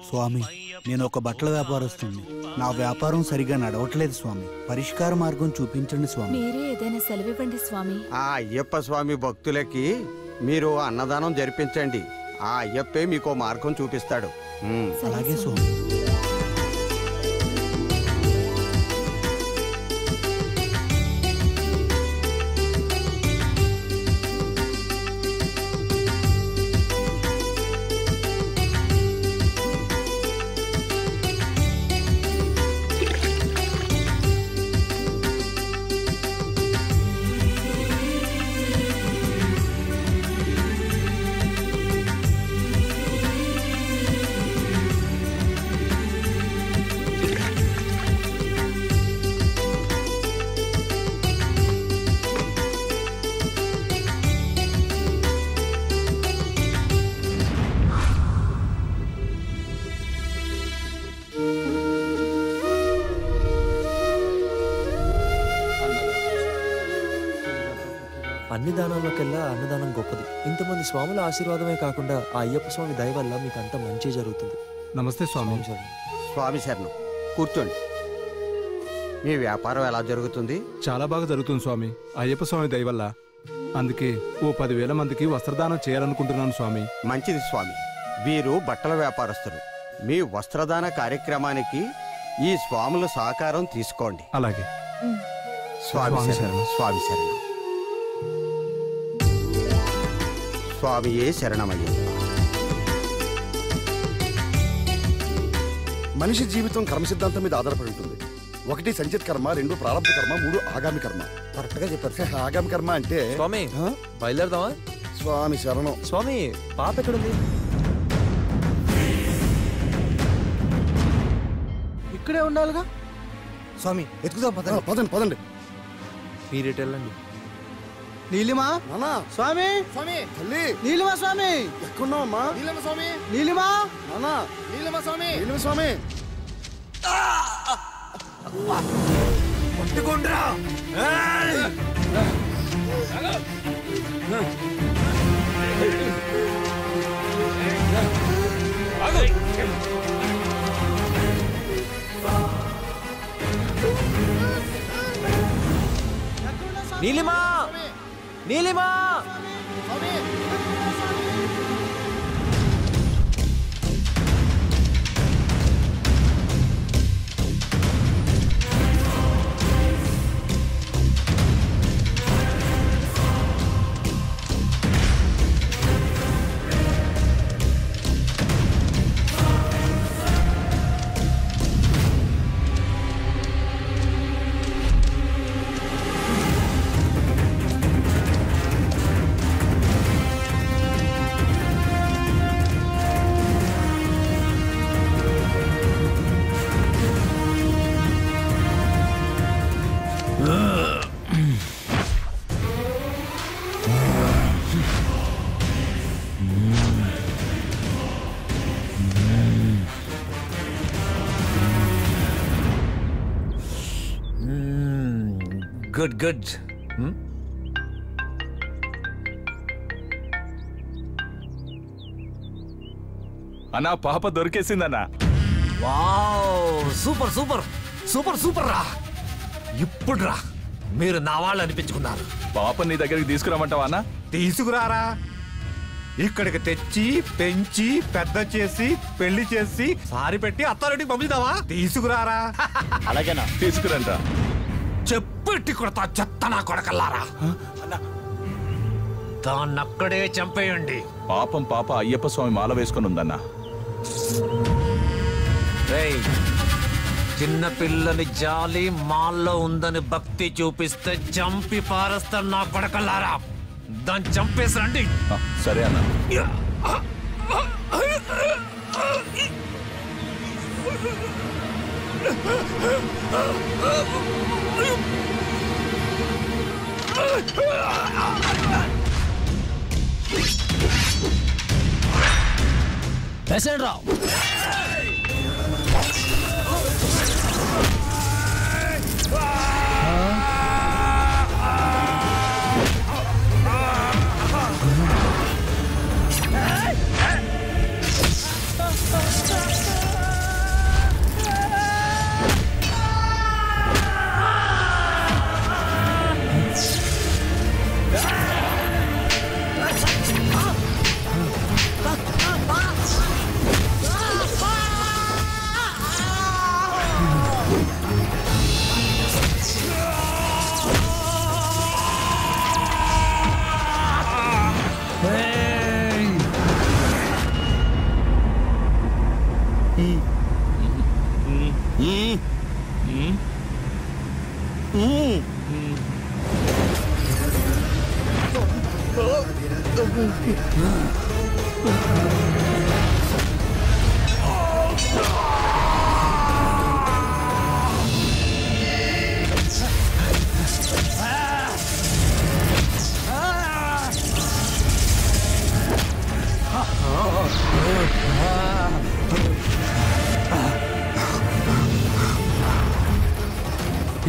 స్వామి, నేను ఒక బట్టల వ్యాపారస్తుని. నా వ్యాపారం సరిగా నడవట్లేదు స్వామి. పరిష్కార మార్గం చూపించండి స్వామి. మీరే ఏదైనా సెలవివ్వండి స్వామి. ఆ అయ్యప్ప స్వామి భక్తులకి మీరు అన్నదానం జరిపించండి. ఆ అయ్యప్పే మీకు మార్గం చూపిస్తాడు. అలాగే స్వామి. అన్ని దానాల్లోకెల్లా అన్నదానం గొప్పది. ఇంతమంది స్వాముల ఆశీర్వాదమే కాకుండా ఆ అయ్యప్ప స్వామి దయ వల్ల మీకు అంతా మంచి జరుగుతుంది. నమస్తే స్వామి. స్వామి శరణం. కూర్చోండి. మీ వ్యాపారం ఎలా జరుగుతుంది? చాలా బాగా జరుగుతుంది స్వామి, అయ్యప్ప స్వామి దయ వల్ల. అందుకే ఓ 10,000 మందికి వస్త్రదానం చేయాలనుకుంటున్నాను స్వామి. మంచిది స్వామి. వీరు బట్టల వ్యాపారస్తులు. మీ వస్త్రదాన కార్యక్రమానికి ఈ స్వాముల సహకారం తీసుకోండి. అలాగే. స్వామి శరణం. స్వామి శరణం. స్వామియే శరణమయ్య. మనిషి జీవితం కర్మ సిద్ధాంతం మీద ఆధారపడి ఉంటుంది. 1 సంచిత్ కర్మ, 2 ప్రారంభ కర్మ, 3 ఆగామి కర్మ. కరెక్ట్ గా చెప్పారు సార్. ఆగామి కర్మ అంటే స్వామి బయలుదేరదామా? స్వామి శరణం. స్వామి పాప ఎక్కడుంది? ఇక్కడే ఉండాలిగా స్వామి. ఎత్తుకుదాం పదండి. పదండి పదండి. మీరేటు వెళ్ళండి. నీలిమా నానా స్వామి. స్వామి తల్లి నీలిమా స్వామి. ఎక్కడున్నావమ్మా? నీలమ్మ స్వామి. నీలిమా నానా నీలమ్మ స్వామి. నీలమ్మ స్వామి. పట్టుకోండ్రా. నీలిమా నీలిమా. Good good. అన్నా పాప దొరికేసిందన్నా. Wow, super super super super రా. ఇప్పుడు రా మీరు నా వాళ్ళు అనిపించుకున్నారు. పాప నీ దగ్గరికి తీసుకురామంటావా అన్నా? తీసుకురారా. ఇక్కడికి తెచ్చి పెంచి పెద్ద చేసి పెళ్లి చేసి సారి పెట్టి అత్తారింటికి పంపిస్తావా? తీసుకురారా. అలాగేనా? తీసుకురంట. చెప్పెట్టి కొడతా చెత్త నా కొడకల్లారా. దాన్నక్కడే చంపేయండి. పాపం పాప అయ్యప్ప స్వామి మాల వేసుకుని ఉందన్నా. చిన్న పిల్లని జాలి మాల్లో ఉందని భక్తి చూపిస్తే చంపి పారేస్తా నా కొడకల్లారా. దాన్ని చంపేసి రండి. సరే అన్నా. పేషెంట్ రావు.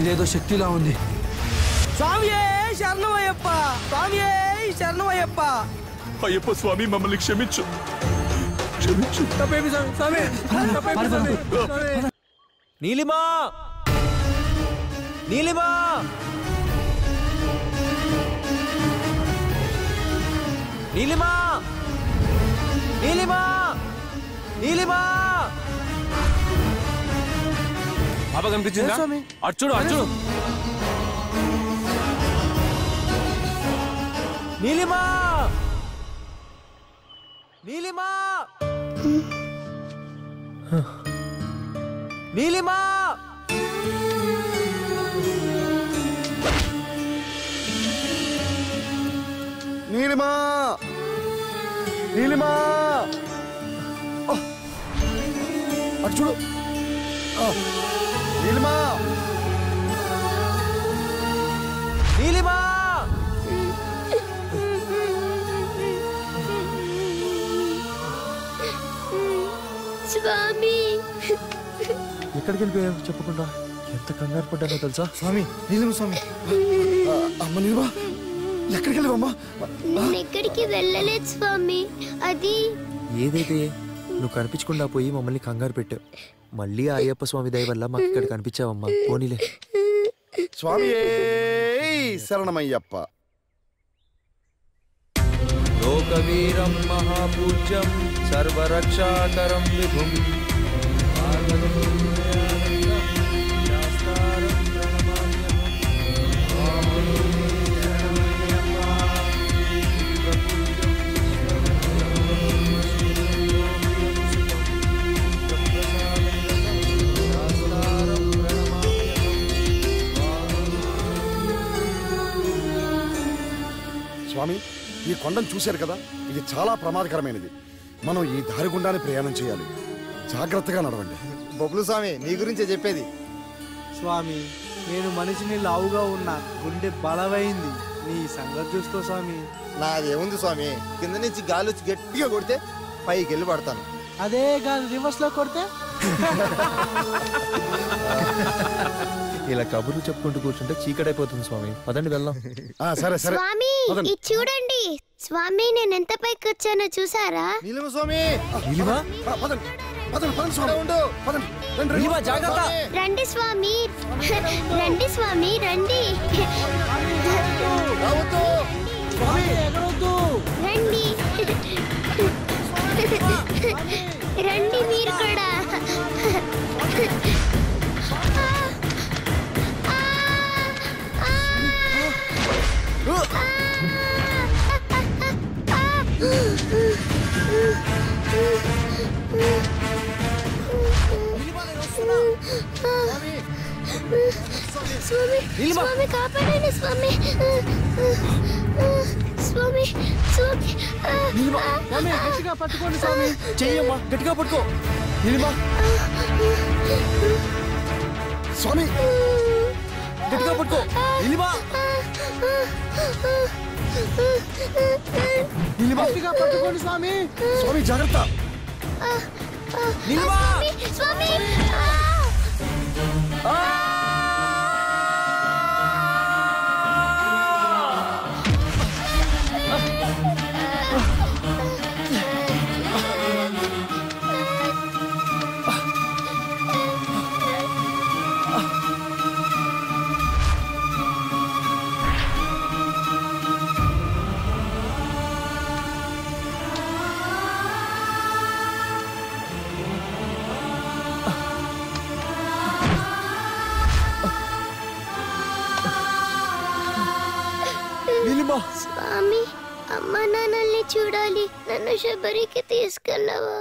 ఇదేదో శక్తిలా ఉంది. స్వామియే శరణమయ్యప్ప, స్వామియే శరణమయ్యప్ప. అయ్యప్ప స్వామి మమ్మల్ని క్షమించు, క్షమించు. నీలిమా, నీలిమా, నీలిమా, నీలిమా, నీలిమా. బాబా కనిపించిందా? అటు చూడు, అటు చూడు. నీలిమా, నీలిమా, నీలిమా. నీలిమా, నీలిమా, అటు చూడు. నీలిమా, నీలిమా. స్వామి ఎక్కడికి వెళ్ళిపోయావు చెప్పకుండా? ఎంత కంగారు పడ్డానో తెలుసా? స్వామి నీలిమ స్వామి. అమ్మ నీలిమా, ఎక్కడికి వెళ్ళావమ్మా? ఎక్కడికి వెళ్ళలేదు స్వామి. అది ఏదైతే నువ్వు కనిపించకుండా పోయి మమ్మల్ని కంగారు పెట్టావు. మళ్ళీ ఆ అయ్యప్ప స్వామి దయ వల్ల మాకు ఇక్కడ కనిపించావమ్మా. పోనీలే. స్వామి శరణమయ్యప్ప. లోకవీరం మహాపూజ్యం సర్వరక్షాకరం విభుం స్వామి ఈ కొండను చూశారు కదా, ఇది చాలా ప్రమాదకరమైనది. మనం ఈ దారి గుండానే ప్రయాణం చేయాలి. జాగ్రత్తగా నడవండి. బొబ్బులు స్వామి నీ గురించే చెప్పేది. స్వామి నేను మనిషిని లావుగా ఉన్నా, గుండె బలమైంది. నీ సంగతి చూసుకో స్వామి. నాదేముంది స్వామి, కింద నుంచి గాలి వచ్చి గట్టిగా కొడితే పైకి వెళ్ళి పడతాను. అదే గాలి రివర్స్ లో కొడితే ఇలా కబుర్లు చెప్పుకుంటూ కూర్చుంటే చీకటైపోతుంది స్వామి. పదండి వెళ్దాం. సరే సరే. స్వామి ఇది చూడండి స్వామి, నేను ఎంత పైకి వచ్చానో చూసారా? నీలిమ స్వామి. నీలిమా, పదండి పదండి పదండి స్వామి. ఉండు. పదండి రండి, రండి. నీలిమా జాగ్రత్త. రండి స్వామి, రండి స్వామి, రండి రావద్దు. రండి రండి మీరు కూడా. స్వామి స్వామి కాపాడండి స్వామి. స్వామి స్వామి గట్టిగా పట్టుకోండి స్వామి. చెయ్యమ్మా, గట్టిగా పట్టుకో. నీలిమా, స్వామి గట్టిగా పట్టుకో. నీలిమా, నీలిమా గట్టిగా పట్టుకోండి స్వామి. స్వామి జాగ్రత్త. నీలిమా. స్వామి స్వామి అమ్మ నాన్నల్ని చూడాలి, నన్ను శబరికి తీసుకెళ్ళవా?